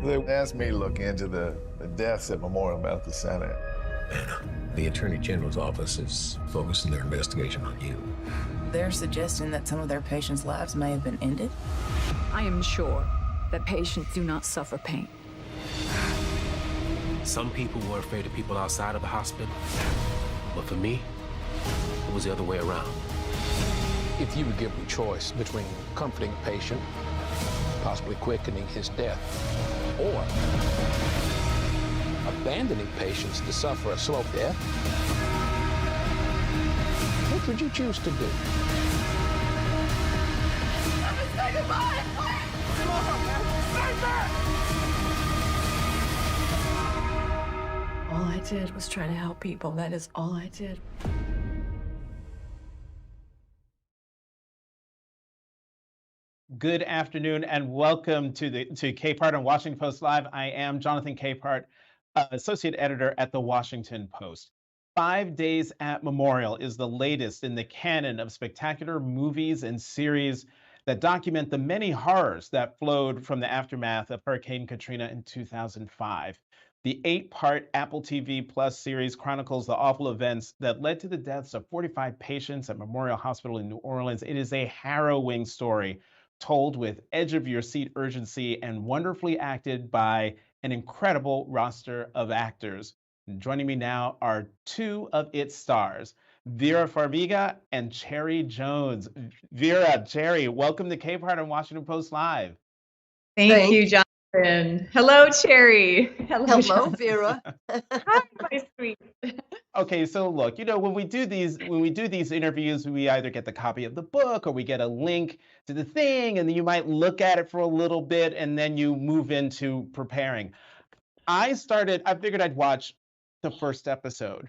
They asked me to look into the deaths at Memorial Medical Center. The Attorney General's office is focusing their investigation on you. They're suggesting that some of their patients' lives may have been ended. I am sure that patients do not suffer pain. Some people were afraid of people outside of the hospital, but for me, it was the other way around. If you were given choice between comforting a patient, possibly quickening his death, or abandoning patients to suffer a slow death, what would you choose to do? Say goodbye! Come on, man! All I did was try to help people. That is all I did. Good afternoon and welcome to Capehart on Washington Post Live. I am Jonathan Capehart, associate editor at the Washington Post. 5 Days at Memorial is the latest in the canon of spectacular movies and series that document the many horrors that flowed from the aftermath of Hurricane Katrina in 2005. The 8-part Apple TV Plus series chronicles the awful events that led to the deaths of 45 patients at Memorial Hospital in New Orleans. It is a harrowing story told with edge-of-your-seat urgency and wonderfully acted by an incredible roster of actors. And joining me now are two of its stars, Vera Farmiga and Cherry Jones. Vera, Cherry, welcome to Capehart on Washington Post Live. Thank you, Jonathan. Hello, Cherry. Hello, Jonathan. Vera. Hi, my sweet. Okay, so look, when we do these interviews, we either get the copy of the book or we get a link to the thing, and then you might look at it for a little bit and then you move into preparing. I figured I'd watch the first episode.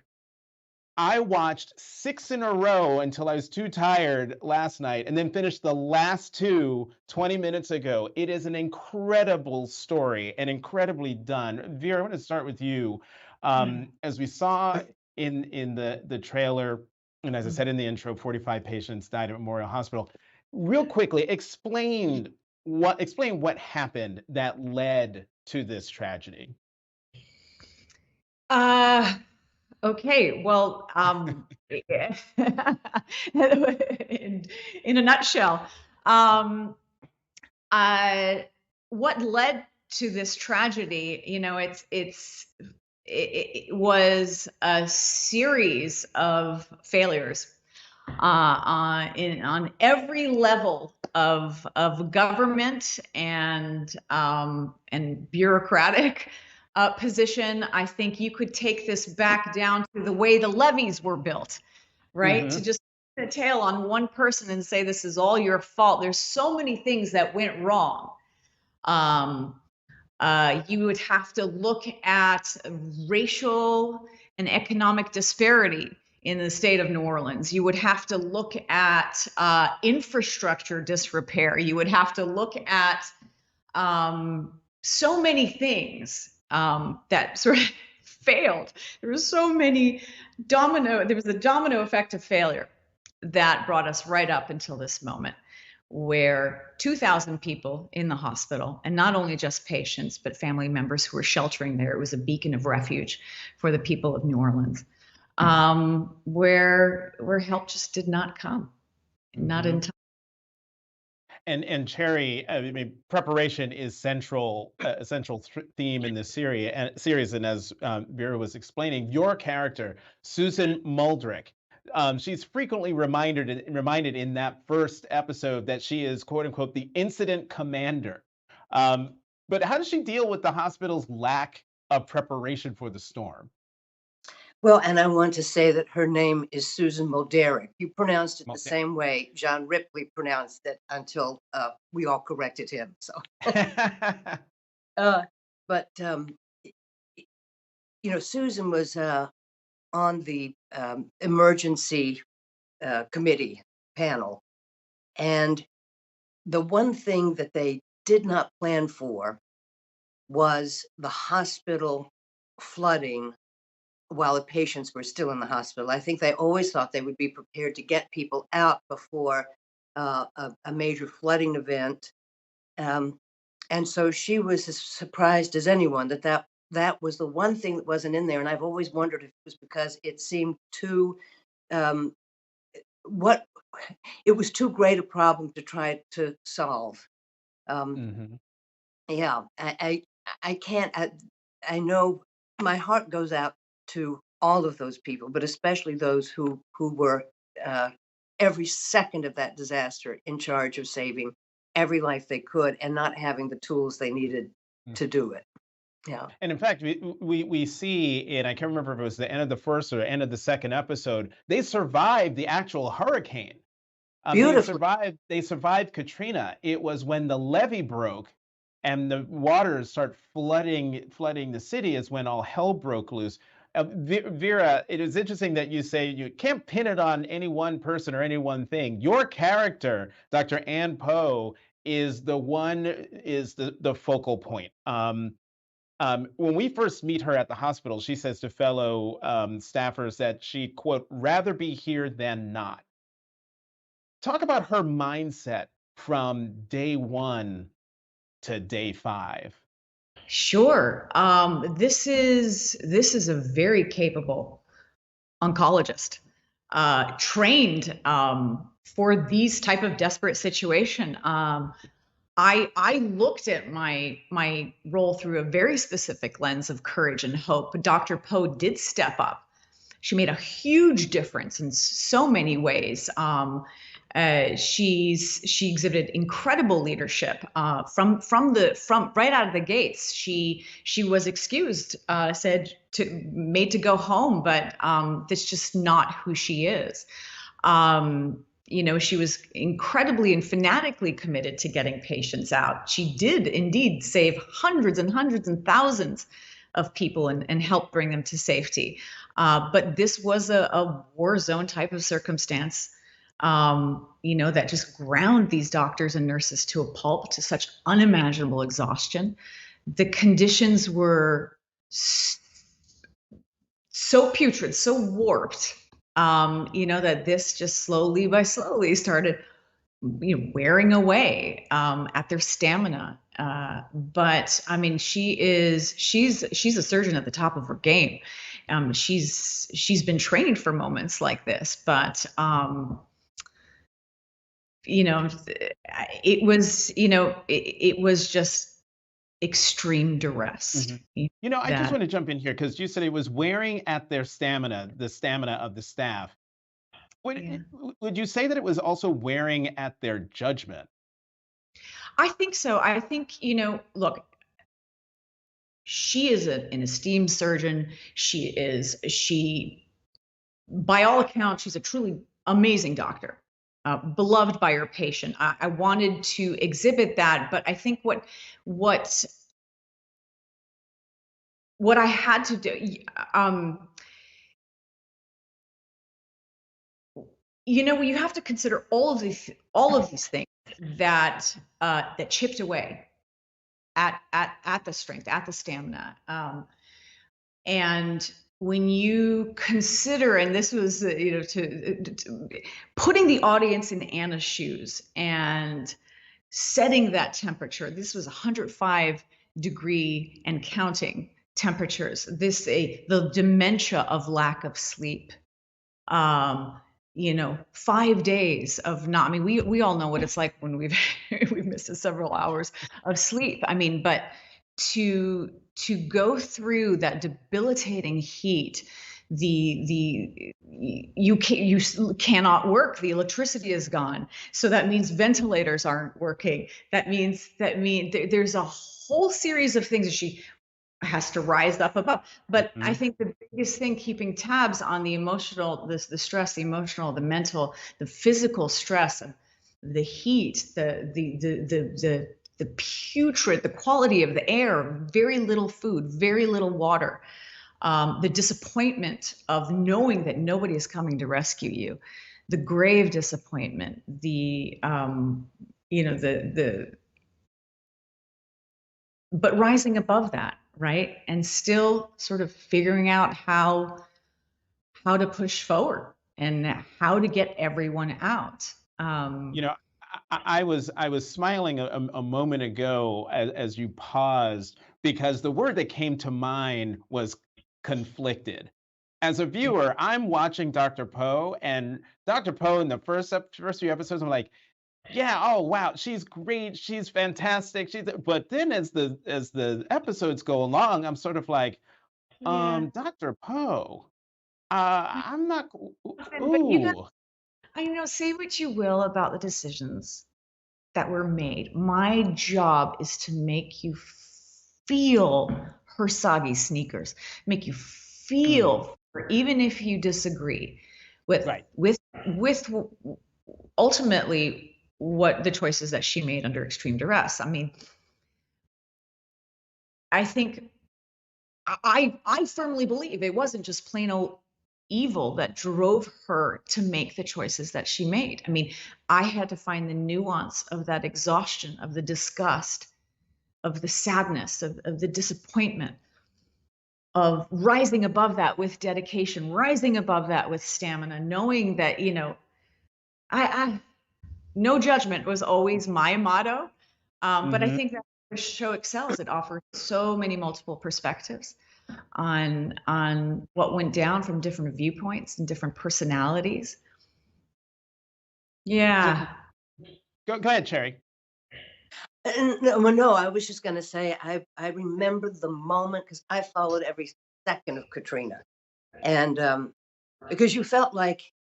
I watched 6 in a row until I was too tired last night and then finished the last 2 20 minutes ago. It is an incredible story and incredibly done. Vera, I want to start with you. As we saw in the trailer, and as I said in the intro, 45 patients died at Memorial Hospital. Real quickly, explain what happened that led to this tragedy. Okay, well, in a nutshell, what led to this tragedy, it was a series of failures on every level of government and bureaucratic position. I think you could take this back down to the way the levees were built, right? To just put a tail on one person and say this is all your fault. There's so many things that went wrong. You would have to look at racial and economic disparity in the state of New Orleans. You would have to look at infrastructure disrepair. You would have to look at so many things that sort of failed. There was a domino effect of failure that brought us right up until this moment, where 2,000 people in the hospital, and not only just patients, but family members who were sheltering there. It was a beacon of refuge for the people of New Orleans, where help just did not come, not in time. And Cherry, I mean, preparation is a central theme in this series. And as Vera was explaining, your character, Susan Muldrick, she's frequently reminded in that first episode that she is, quote unquote, the incident commander. But how does she deal with the hospital's lack of preparation for the storm? Well, and I want to say that her name is Susan Muldrick. You pronounced it the same way John Ripley pronounced it until we all corrected him. So, but Susan was on the emergency committee panel, and the one thing that they did not plan for was the hospital flooding while the patients were still in the hospital. I think they always thought they would be prepared to get people out before a major flooding event. And And so she was as surprised as anyone that was the one thing that wasn't in there. And I've always wondered if it was because it seemed too um, what it was too great a problem to try to solve. Um, Hmm. yeah, I can't. I know my heart goes out to all of those people, but especially those who were uh, every second of that disaster in charge of saving every life they could and not having the tools they needed to do it. Yeah, And in fact, we see in, I can't remember if it was the end of the first or end of the second episode, they survived the actual hurricane. beautifully. They survived Katrina. It was when the levee broke and the waters start flooding the city is when all hell broke loose. Vera, it is interesting that you say you can't pin it on any one person or any one thing. Your character, Dr. Ann Poe, is the focal point. When we first meet her at the hospital, she says to fellow staffers that she, quote, rather be here than not. Talk about her mindset from day one to day five. Sure. This is a very capable oncologist, trained for these type of desperate situation. I looked at my role through a very specific lens of courage and hope. Dr. Poe did step up. She made a huge difference in so many ways. She exhibited incredible leadership from right out of the gates. She was excused, made to go home, but that's just not who she is. She was incredibly and fanatically committed to getting patients out. She did indeed save hundreds and hundreds and thousands of people and help bring them to safety. But this was a war zone type of circumstance, that just ground these doctors and nurses to a pulp, to such unimaginable exhaustion. The conditions were so putrid, so warped, that this just slowly by slowly started, wearing away at their stamina. But I mean, she's a surgeon at the top of her game. She's been trained for moments like this, but it was just extreme duress. Mhm. I just want to jump in here because you said it was wearing at their stamina, the stamina of the staff. Would you say that it was also wearing at their judgment? I think so. I think, look, she is an esteemed surgeon. By all accounts, she's a truly amazing doctor, beloved by her patient. I wanted to exhibit that, but I think what I had to do, you have to consider all of these things that chipped away at the strength, at the stamina. And when you consider, and this was, to putting the audience in Anna's shoes and setting that temperature. This was 105 degree and counting temperatures. The dementia of lack of sleep. 5 days of not. I mean, we all know what it's like when we've missed several hours of sleep. I mean, but to go through that debilitating heat, you cannot work. The electricity is gone, so that means ventilators aren't working. That means there's a whole series of things that she has to rise up above. But I think the biggest thing, keeping tabs on the emotional, the stress, the emotional, the mental, the physical stress of the heat, the putrid, the quality of the air, very little food, very little water, the disappointment of knowing that nobody is coming to rescue you, the grave disappointment, but rising above that, right? And still sort of figuring out how to push forward and how to get everyone out. I was smiling a moment ago as you paused because the word that came to mind was conflicted. As a viewer, I'm watching Dr. Poe, and Dr. Poe in the first few episodes, I'm like, yeah, oh wow, she's great, she's fantastic, but then as the episodes go along, I'm sort of like, Yeah. Dr. Poe, I'm not, But you got, ooh, I know, say what you will about the decisions that were made. My job is to make you feel her soggy sneakers, make you mm, feel her, even if you disagree with right. with with ultimately what the choices that she made under extreme duress. I mean, I think I firmly believe it wasn't just plain old evil that drove her to make the choices that she made. I mean, I had to find the nuance of that exhaustion, of the disgust, of the sadness, of the disappointment, of rising above that with dedication, rising above that with stamina, knowing that, I no judgment was always my motto. But I Hmm. think that the show excels. It offers so many multiple perspectives on what went down from different viewpoints and different personalities. So Yeah. go ahead, Cherry. No, well, no, I was just going to say I remember the moment because I followed every second of Katrina, and because you felt like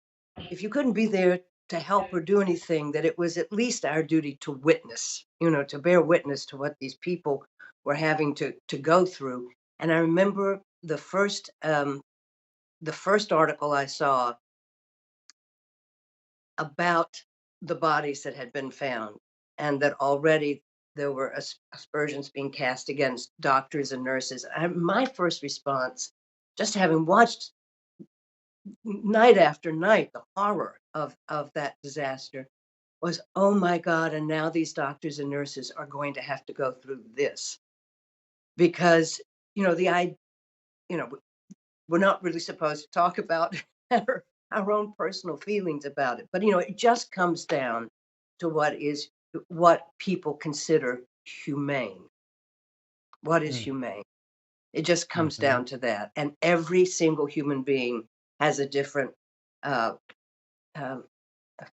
if you couldn't be there to help or do anything, that it was at least our duty to witness, to bear witness to what these people were having to go through. And I remember the first article I saw about the bodies that had been found, and that already there were aspersions being cast against doctors and nurses. My first response, just having watched night after night the horror of that disaster, was, oh my God, and now these doctors and nurses are going to have to go through this. Because, the I, you know, we're not really supposed to talk about our own personal feelings about it. But, it just comes down to what people consider humane. What is humane? It just comes Mm-hmm. down to that. And every single human being has a different uh, um,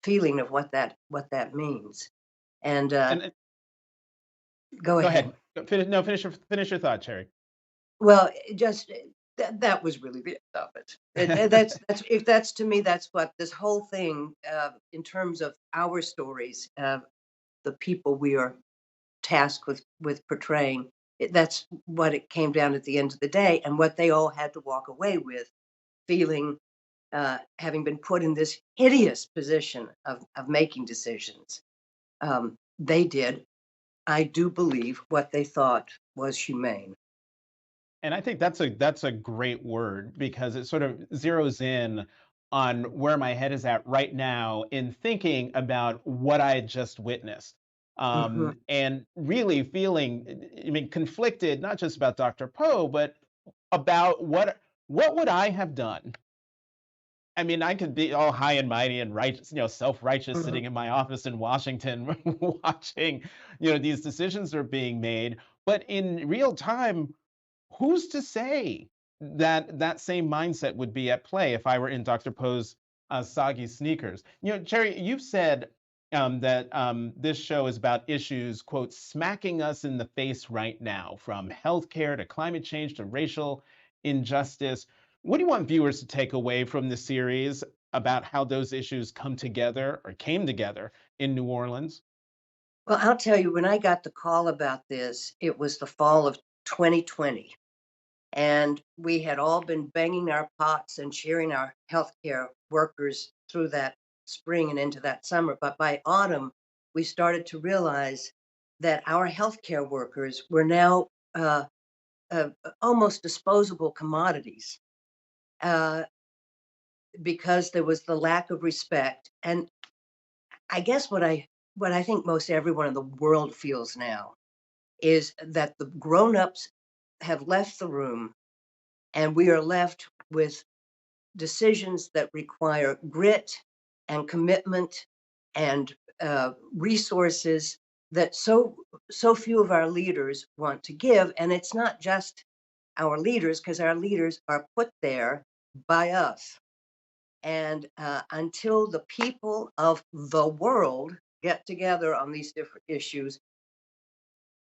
feeling of what that means. And And go go ahead. ahead. Finish, no, finish your thought, Cherry. Well, that was really the end of it. That's if that's to me, that's what this whole thing, in terms of our stories, the people we are tasked with portraying. That's what it came down at the end of the day, and what they all had to walk away with, feeling, having been put in this hideous position of making decisions. They did, I do believe, what they thought was humane. And I think that's a great word because it sort of zeroes in on where my head is at right now in thinking about what I had just witnessed. Hmm. And really feeling, I mean, conflicted, not just about Dr. Poe, but about what would I have done? I mean, I could be all high and mighty and righteous, self-righteous, Hmm. sitting in my office in Washington, watching, these decisions are being made. But in real time, who's to say that that same mindset would be at play if I were in Dr. Poe's soggy sneakers? Cherry, you've said that this show is about issues, quote, smacking us in the face right now, from healthcare to climate change to racial injustice. What do you want viewers to take away from the series about how those issues come together or came together in New Orleans? Well, I'll tell you, when I got the call about this, it was the fall of 2020. And we had all been banging our pots and cheering our healthcare workers through that spring and into that summer. But by autumn, we started to realize that our healthcare workers were now uh, almost disposable commodities, uh, because there was the lack of respect. And I guess what I think most everyone in the world feels now is that the grown-ups have left the room, and we are left with decisions that require grit and commitment and resources that so few of our leaders want to give. And it's not just our leaders, because our leaders are put there by us. And until the people of the world get together on these different issues,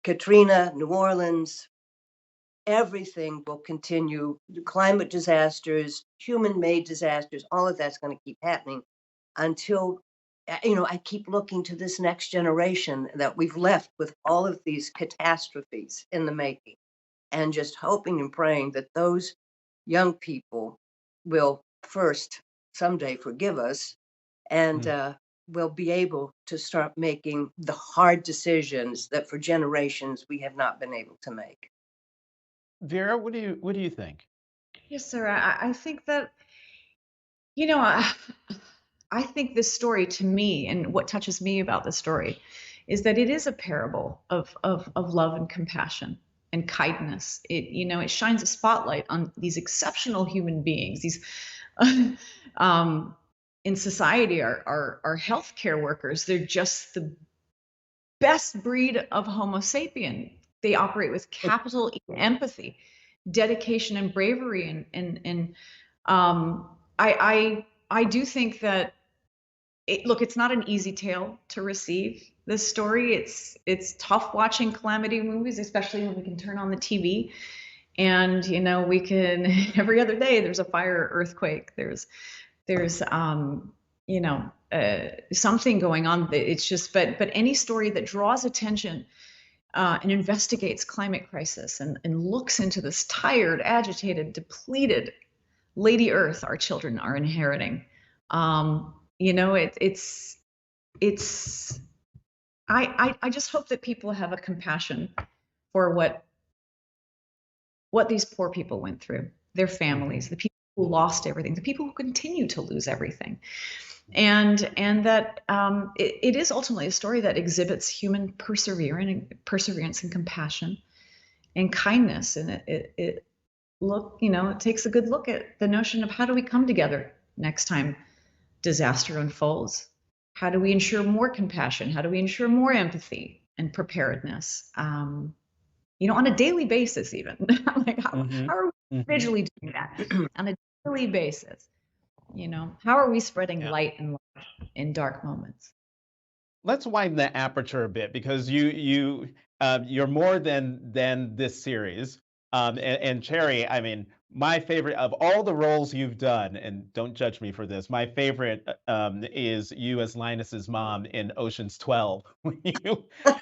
Katrina, New Orleans, everything will continue. Climate disasters, human-made disasters, all of that's going to keep happening until, I keep looking to this next generation that we've left with all of these catastrophes in the making, and just hoping and praying that those young people will first someday forgive us, and will be able to start making the hard decisions that for generations we have not been able to make. Vera, what do you think? Yes, sir. I think that, you know, I, I think this story to me, and what touches me about the story, is that it is a parable of love and compassion and kindness. It shines a spotlight on these exceptional human beings. These in society are healthcare workers. They're just the best breed of Homo sapien. They operate with capital E empathy, dedication, and bravery. And I do think that it's not an easy tale to receive. This story, it's tough watching calamity movies, especially when we can turn on the TV, and we can every other day there's a fire, earthquake, there's something going on. It's just, but any story that draws attention and investigates climate crisis and looks into this tired, agitated, depleted Lady Earth our children are inheriting. I just hope that people have a compassion for what these poor people went through, their families, the people who lost everything, the people who continue to lose everything. And that it is ultimately a story that exhibits human perseverance and compassion and kindness. And it takes a good look at the notion of how do we come together next time disaster unfolds? How do we ensure more compassion? How do we ensure more empathy and preparedness? On a daily basis, even. Like how are we individually doing that on a daily basis? How are we spreading light and love in dark moments? Let's widen the aperture a bit, because you're more than this series. And Cherry, I mean, my favorite of all the roles you've done, and don't judge me for this, my favorite is you as Linus's mom in Ocean's 12,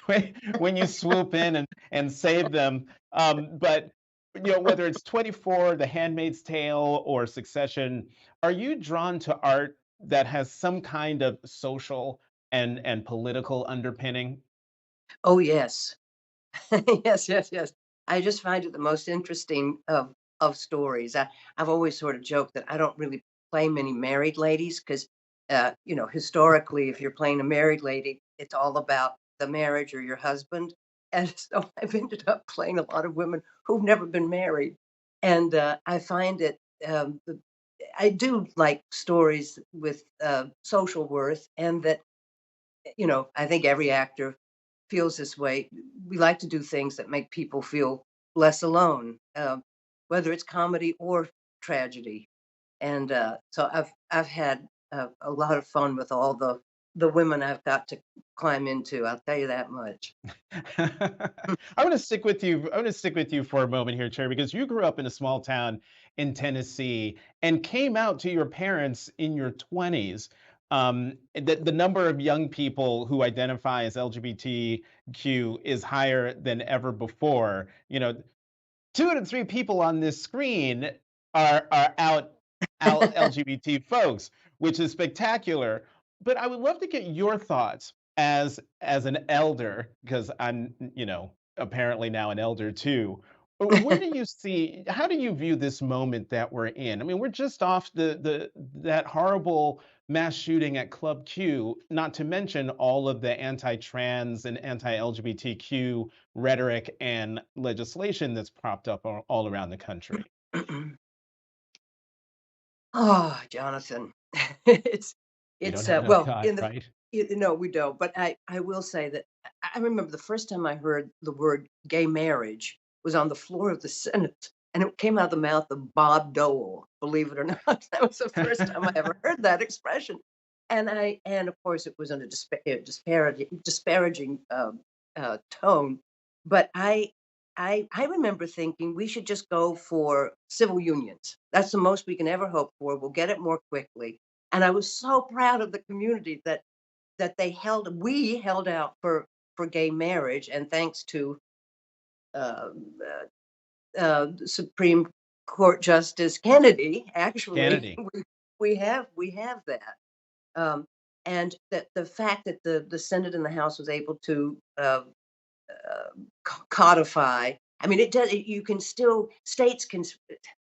when you swoop in and save them. But whether it's 24, The Handmaid's Tale, or Succession, are you drawn to art that has some kind of social and political underpinning? Oh, yes. Yes, yes, yes. I just find it the most interesting of stories. I've always sort of joked that I don't really play many married ladies because, historically, if you're playing a married lady, it's all about the marriage or your husband. And so I've ended up playing a lot of women who've never been married. And I find it, I do like stories with social worth, and that, I think every actor feels this way. We like to do things that make people feel less alone, whether it's comedy or tragedy. And so I've had a lot of fun with all the women I've got to climb into. I'll tell you that much. I want to stick with you. I want to stick with you for a moment here, Cherry, because you grew up in a small town in Tennessee and came out to your parents in your 20s. The number of young people who identify as LGBTQ is higher than ever before. 2 out of 3 people on this screen are out LGBT folks, which is spectacular. But I would love to get your thoughts as an elder, because I'm, apparently now an elder too. Where do you see, how do you view this moment that we're in? I mean, we're just off that horrible mass shooting at Club Q, not to mention all of the anti-trans and anti-LGBTQ rhetoric and legislation that's propped up all around the country. Oh, Jonathan, it's We don't have enough well time, in the right? No, we don't. But I will say that I remember the first time I heard the word gay marriage was on the floor of the Senate, and it came out of the mouth of Bob Dole. Believe it or not, that was the first time I ever heard that expression. And of course it was in a disparaging tone. But I remember thinking we should just go for civil unions. That's the most we can ever hope for. We'll get it more quickly. And I was so proud of the community that we held out for gay marriage, and thanks to uh, Supreme Court Justice Kennedy, actually, Kennedy. we have that. Um, and that the fact that the Senate and the House was able to codify. I mean, it does. You can still states can.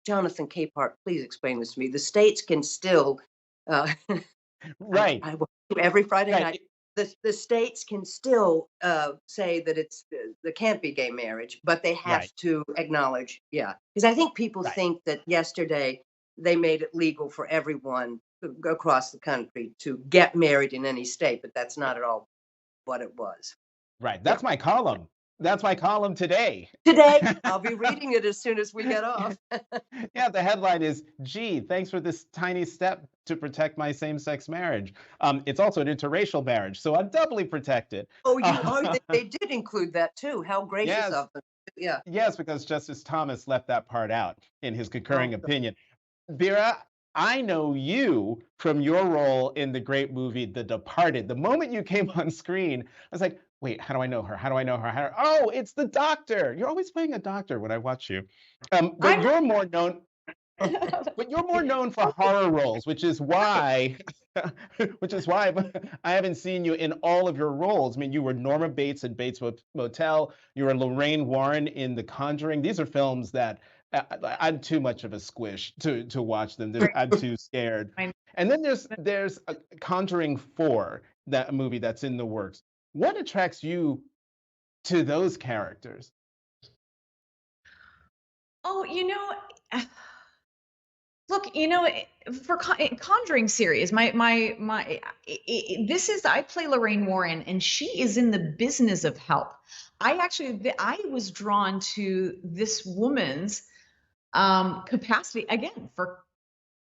Jonathan Capehart, please explain this to me. The states can still. Right. I work every Friday Right. night. The states can still say that there can't be gay marriage, but they have Right. to acknowledge, yeah. Because I think people Right. think that yesterday they made it legal for everyone across the country to get married in any state, but that's not at all what it was. Right. That's my column. That's my column today. Today, I'll be reading it as soon as we get off. Yeah, the headline is, "Gee, thanks for this tiny step to protect my same-sex marriage." It's also an interracial marriage, so I'm doubly protected. Oh, they did include that too. How gracious Yes. of them. Yeah. Yes, because Justice Thomas left that part out in his concurring Oh, opinion. Vera, I know you from your role in the great movie The Departed. The moment you came on screen, I was like, wait, how do I know her? How do I know her? Oh, it's the doctor. You're always playing a doctor when I watch you. But you're more known. But you're more known for horror roles, which is why I haven't seen you in all of your roles. I mean, you were Norma Bates in Bates Motel. You were Lorraine Warren in The Conjuring. These are films that I'm too much of a squish to watch them. I'm too scared. And then there's a Conjuring 4, that movie that's in the works. What attracts you to those characters? Oh, look, for Conjuring series, this is, I play Lorraine Warren, and she is in the business of help. I was drawn to this woman's capacity again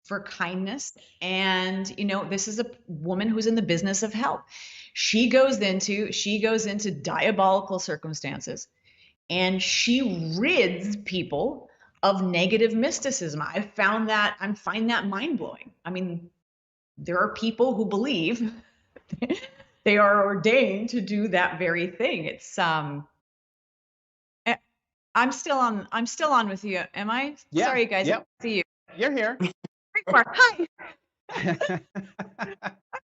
for kindness, and this is a woman who's in the business of help. She goes into diabolical circumstances, and she rids people of negative mysticism. I find that mind-blowing. I mean, there are people who believe they are ordained to do that very thing. It's I'm still on with you. Am I? Yeah, Sorry, guys. yep. I don't see you. You're here. Hi.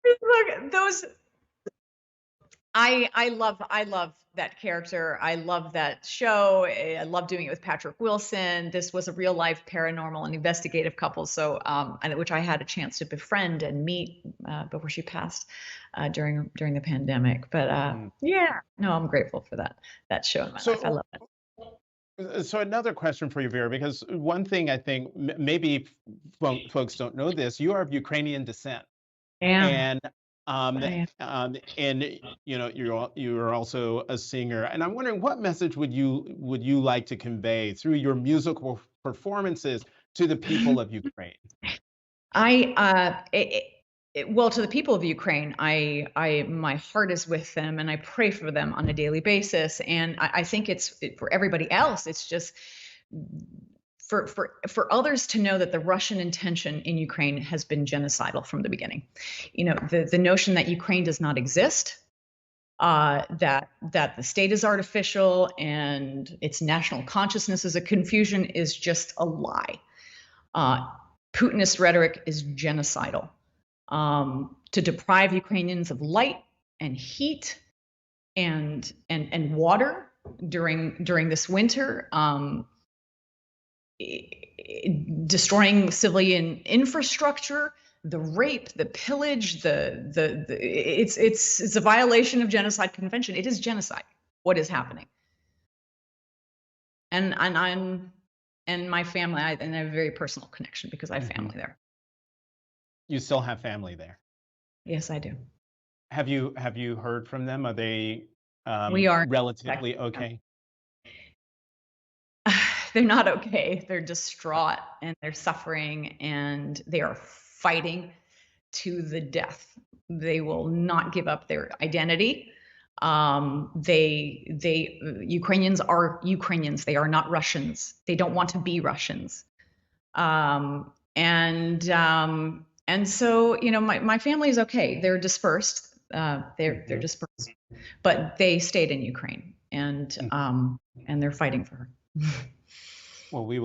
Look, those. I love that character. I love that show. I love doing it with Patrick Wilson. This was a real life paranormal and investigative couple, so and which I had a chance to befriend and meet before she passed during the pandemic. But yeah, no, I'm grateful for that show in my life. I love it. So another question for you, Vera, because one thing I think maybe folks don't know this, you are of Ukrainian descent. Yeah. And you're also a singer, and I'm wondering what message would you like to convey through your musical performances to the people of Ukraine? Well, to the people of Ukraine, my heart is with them, and I pray for them on a daily basis. And I think for everybody else, it's just for others to know that the Russian intention in Ukraine has been genocidal from the beginning. The notion that Ukraine does not exist, that the state is artificial and its national consciousness is a confusion, is just a lie. Putinist rhetoric is genocidal. To deprive Ukrainians of light and heat and water during this winter, destroying civilian infrastructure, the rape, the pillage, it's a violation of genocide convention. It is genocide what is happening. And my family, and I have a very personal connection because I have family there. You still have family there? Yes, I do. Have you heard from them? Are they We are relatively okay? they're not okay. They're distraught and they're suffering and they are fighting to the death. They will not give up their identity. Ukrainians are Ukrainians. They are not Russians. They don't want to be Russians. And so, my family is okay. They're dispersed. They're dispersed, but they stayed in Ukraine and they're fighting for her. Well, we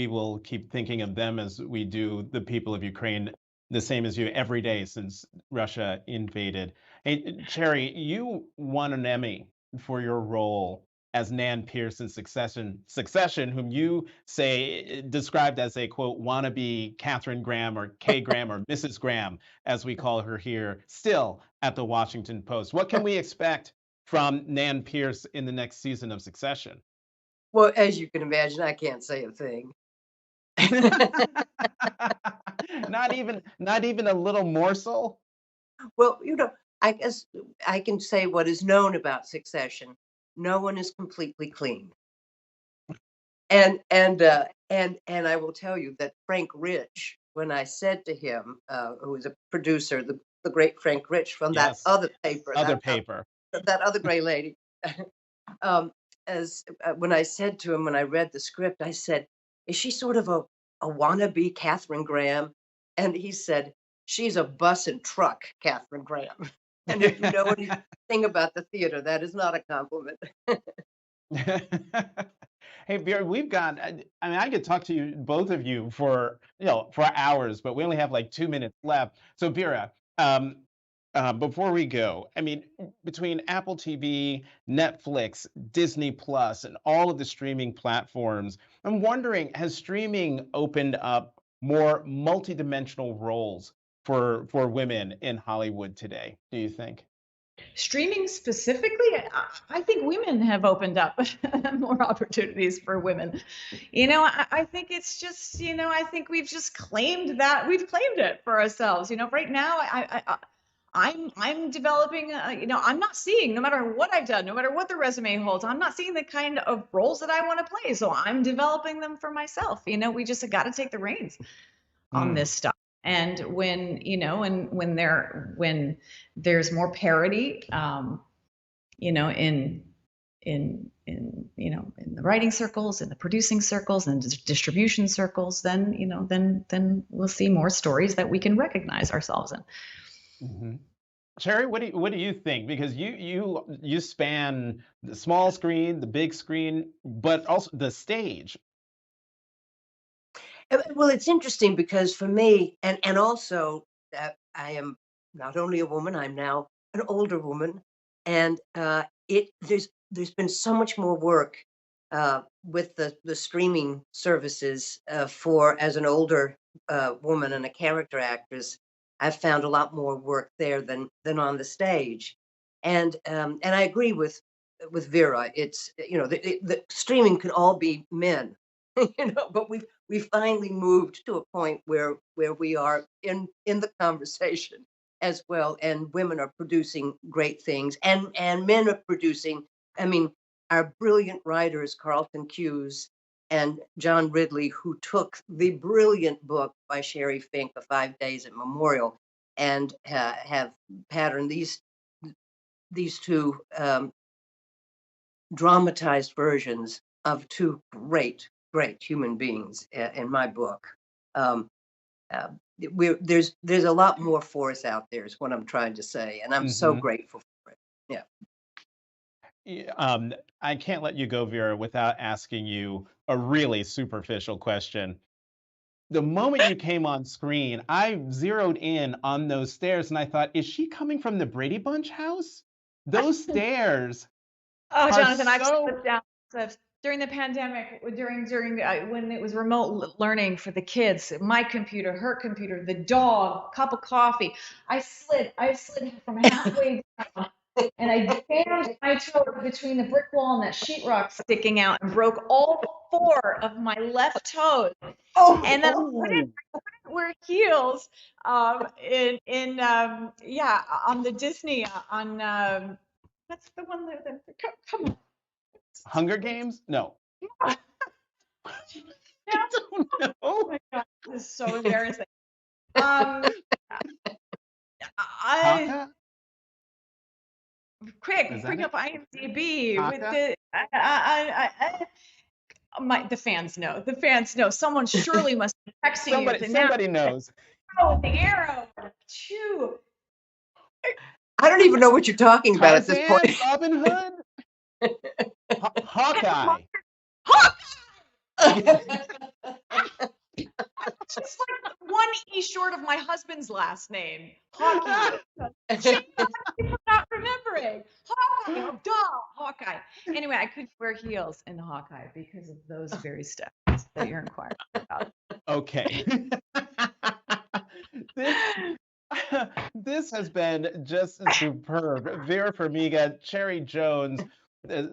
will keep thinking of them as we do the people of Ukraine, the same as you, every day since Russia invaded. Hey, Cherry, you won an Emmy for your role as Nan Pierce in Succession, whom you say described as a quote wannabe Catherine Graham or Kay Graham or Mrs. Graham, as we call her here, still at the Washington Post. What can we expect from Nan Pierce in the next season of Succession? Well, as you can imagine, I can't say a thing. Not even a little morsel? Well, I guess I can say what is known about Succession. No one is completely clean. And I will tell you that Frank Rich, when I said to him, who was a producer, the great Frank Rich from that Yes. other paper, Other paper. that other gray lady, when I said to him when I read the script, I said, "Is she sort of a wannabe Catherine Graham?" And he said, "She's a bus and truck Catherine Graham." And if you know anything about the theater, that is not a compliment. Hey, Vera, we've got, I mean, I could talk to you, both of you, for hours, but we only have like 2 minutes left. So, Vera, before we go, I mean, between Apple TV, Netflix, Disney Plus, and all of the streaming platforms, I'm wondering, has streaming opened up more multidimensional roles for women in Hollywood today, do you think? Streaming specifically, I think women have opened up more opportunities for women. I think it's just, I think we've just claimed that we've claimed it for ourselves. Right now, I'm developing. I'm not seeing, no matter what I've done, no matter what the resume holds, I'm not seeing the kind of roles that I want to play. So I'm developing them for myself. We just got to take the reins on this stuff. And when there's more parity, in the writing circles, in the producing circles, and distribution circles, then we'll see more stories that we can recognize ourselves in. Mm-hmm. Cherry, what do you think? Because you span the small screen, the big screen, but also the stage. Well, it's interesting because for me, and also that I am not only a woman, I'm now an older woman, and there's been so much more work with the streaming services for as an older woman and a character actress. I've found a lot more work there than on the stage, and I agree with Vera. It's the streaming can all be men, but we've finally moved to a point where we are in the conversation as well, and women are producing great things, and men are producing. I mean, our brilliant writers, Carlton Cuse and John Ridley, who took the brilliant book by Sherry Fink, The 5 Days at Memorial, and have patterned these two dramatized versions of two great human beings in my book. There's a lot more for us out there is what I'm trying to say, and I'm so grateful for it. Yeah. I can't let you go, Vera, without asking you a really superficial question. The moment you came on screen, I zeroed in on those stairs and I thought, is she coming from the Brady Bunch house? Those stairs. Oh, Jonathan, I've slipped down during the pandemic, during when it was remote learning for the kids. My computer, her computer, the dog, cup of coffee. I slid from halfway down, and I jammed my toe between the brick wall and that sheetrock sticking out, and broke all 4 of my left toes. And then wear heels yeah, on the Disney that's the one that come on. Hunger Games? No. Yeah. I don't know. Oh my God, this is so embarrassing. I Taka? quick Is that bring it? up IMDb with Taka? the fans know. The fans know. Someone surely must be texting you. Somebody knows. Oh, the arrow. Chew. I don't even know what you're talking about at this Tarzan? point. Robin Hood? Hawkeye. Just like one E short of my husband's last name. Hockey. Shame on me for not remembering. Hawkeye. Oh, duh. Hawkeye. Anyway, I couldn't wear heels in Hawkeye because of those very steps that you're inquiring about. Okay. This has been just superb. Vera Farmiga, Cherry Jones,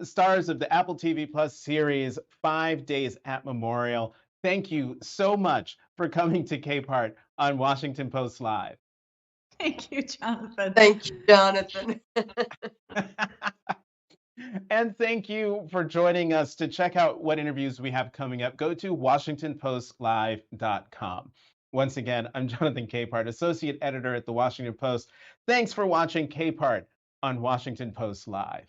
stars of the Apple TV Plus series 5 Days at Memorial. Thank you so much for coming to Capehart on Washington Post Live. Thank you, Jonathan. Thank you, Jonathan. And thank you for joining us. To check out what interviews we have coming up, go to WashingtonPostLive.com. Once again, I'm Jonathan Capehart, Associate Editor at The Washington Post. Thanks for watching Capehart on Washington Post Live.